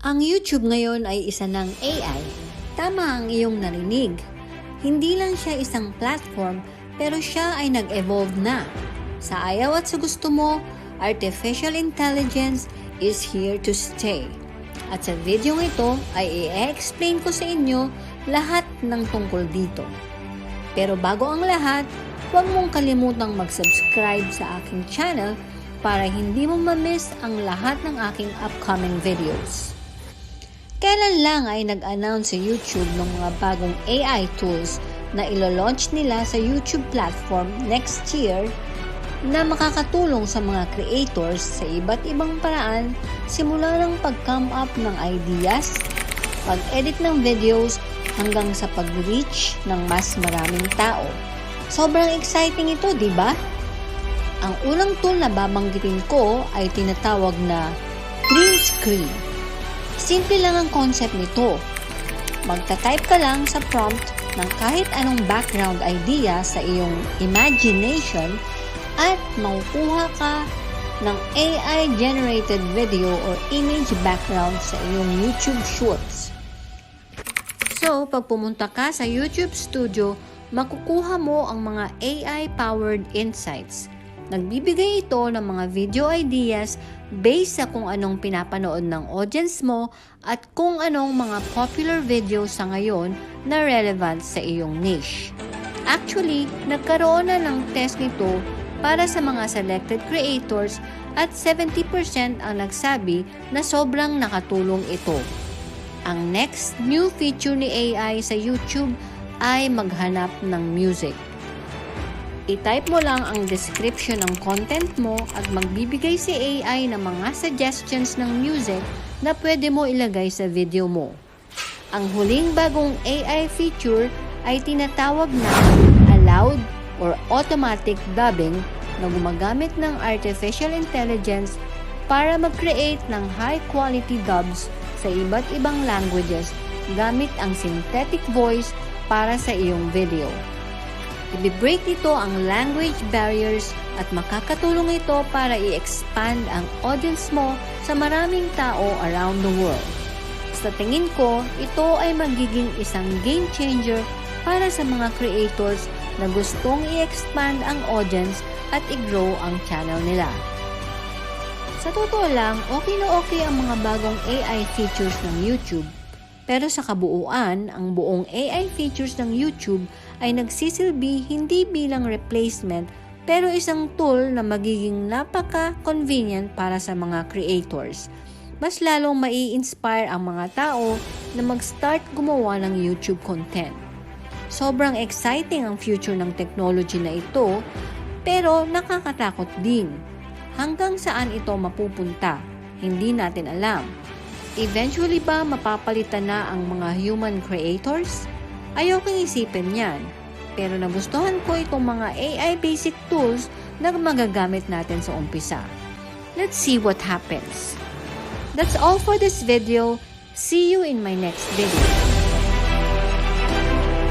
Ang YouTube ngayon ay isa ng AI. Tama ang iyong narinig. Hindi lang siya isang platform, pero siya ay nag-evolve na. Sa ayaw at sa gusto mo, artificial intelligence is here to stay. At sa video ito ay i-explain ko sa inyo lahat ng tungkol dito. Pero bago ang lahat, huwag mong kalimutang mag-subscribe sa aking channel para hindi mo ma-miss ang lahat ng aking upcoming videos. Kailan lang ay nag-announce sa YouTube ng mga bagong AI tools na ilo-launch nila sa YouTube platform next year na makakatulong sa mga creators sa iba't ibang paraan, simula ng pag-come up ng ideas, pag-edit ng videos, hanggang sa pag-reach ng mas maraming tao. Sobrang exciting ito, di ba? Ang unang tool na babanggitin ko ay tinatawag na green screen. Simple lang ang concept nito. Magta-type ka lang sa prompt ng kahit anong background idea sa iyong imagination at makukuha ka ng AI-generated video or image background sa iyong YouTube shorts. So, pag pumunta ka sa YouTube Studio, makukuha mo ang mga AI-powered insights. Nagbibigay ito ng mga video ideas based sa kung anong pinapanood ng audience mo at kung anong mga popular videos sa ngayon na relevant sa iyong niche. Actually, nagkaroon na ng test nito para sa mga selected creators at 70% ang nagsabi na sobrang nakatulong ito. Ang next new feature ni AI sa YouTube ay maghanap ng music. I-type mo lang ang description ng content mo at magbibigay si AI ng mga suggestions ng music na pwede mo ilagay sa video mo. Ang huling bagong AI feature ay tinatawag na allowed or automatic dubbing na gumagamit ng artificial intelligence para mag-create ng high-quality dubs sa iba't ibang languages gamit ang synthetic voice para sa iyong video. I-break nito ang language barriers at makakatulong ito para i-expand ang audience mo sa maraming tao around the world. Sa tingin ko, ito ay magiging isang game changer para sa mga creators na gustong i-expand ang audience at i-grow ang channel nila. Sa totoo lang, okay na okay ang mga bagong AI features ng YouTube. Pero sa kabuuan, ang buong AI features ng YouTube ay nagsisilbi hindi bilang replacement pero isang tool na magiging napaka-convenient para sa mga creators. Mas lalong mai-inspire ang mga tao na mag-start gumawa ng YouTube content. Sobrang exciting ang future ng technology na ito, pero nakakatakot din. Hanggang saan ito mapupunta? Hindi natin alam. Eventually ba mapapalitan na ang mga human creators? Ayokong isipin yan. Pero nagustuhan ko itong mga AI basic tools na magagamit natin sa umpisa. Let's see what happens. That's all for this video. See you in my next video.